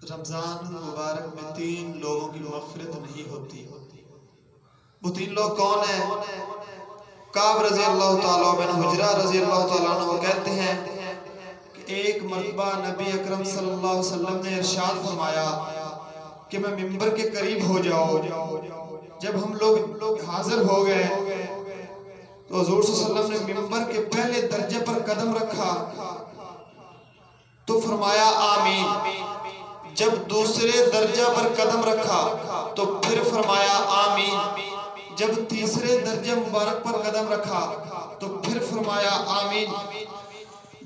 रमज़ान मुबारक में 3 लोगों की मग़फ़िरत नहीं होती। वो 3 लोग कौन हैं? काब रज़ी अल्लाह ताला अन्हु, हुजरा रज़ी अल्लाह ताला अन्हु कहते हैं कि एक मरतबा नबी अकरम सल्लल्लाहु अलैहि वसल्लम ने इरशाद फरमाया कि मैं मिंबर के करीब हो जाओ। जब हम लोग हाजिर हो गए तो हुज़ूर सल्लल्लाहु अलैहि वसल्लम ने मिंबर के पहले दर्जे पर कदम रखा तो फरमाया आमीन। जब दूसरे दर्जा पर कदम रखा तो फिर फरमाया आमीन। जब तीसरे दर्जे मुबारक पर कदम रखा तो फिर फरमाया आमीन।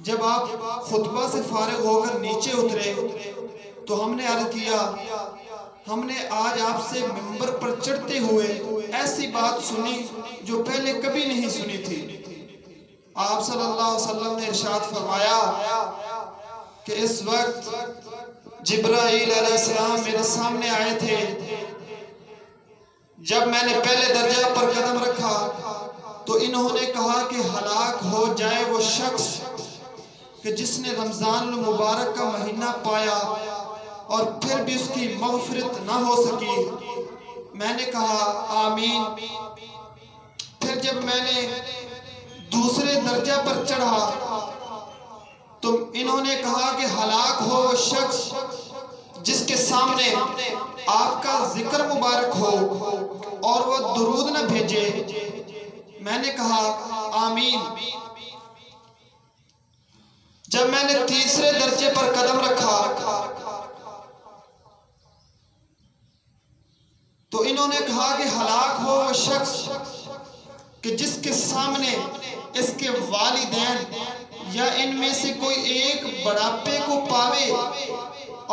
जब आप खुतबा से फारिग होकर नीचे उतरे तो हमने अर्ज़ किया, हमने आज आपसे मिंबर पर चढ़ते हुए ऐसी बात सुनी जो पहले कभी नहीं सुनी थी। आप सल्लल्लाहु अलैहि वसल्लम ने इरशाद फरमाया कि इस वक्त जिब्राईल अलैहिस्सलाम मेरे सामने आए थे। जब मैंने पहले दर्जा पर कदम रखा तो इन्होंने कहा कि हलाक हो जाए वो शख्स कि जिसने रमज़ान मुबारक का महीना पाया और फिर भी उसकी मग़फ़िरत ना हो सकी। मैंने कहा आमीन। फिर जब मैंने दूसरे दर्जा पर चढ़ा तो इन्होंने कहा कि हलाक हो वो शख्स जिसके सामने आपका जिक्र मुबारक हो और वो दुरूद न भेजे। मैंने कहा आमीन। जब मैंने तीसरे दर्जे पर कदम रखा तो इन्होंने कहा कि हलाक हो वो शख्स कि जिसके सामने इसके वालिदैन या इनमें से कोई एक बुढ़ापे को पावे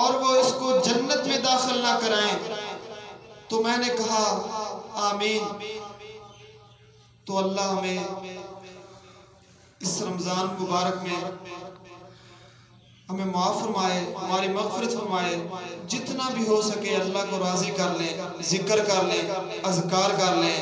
और वो इसको जन्नत में दाखिल ना कराएं। तो मैंने कहा आमीन। तो अल्लाह हमें इस रमज़ान मुबारक में हमें माफ़ फरमाए, हमारी मग़फ़िरत फरमाए। जितना भी हो सके अल्लाह को राज़ी कर लें, ज़िक्र कर लें, अज़कार कर लें।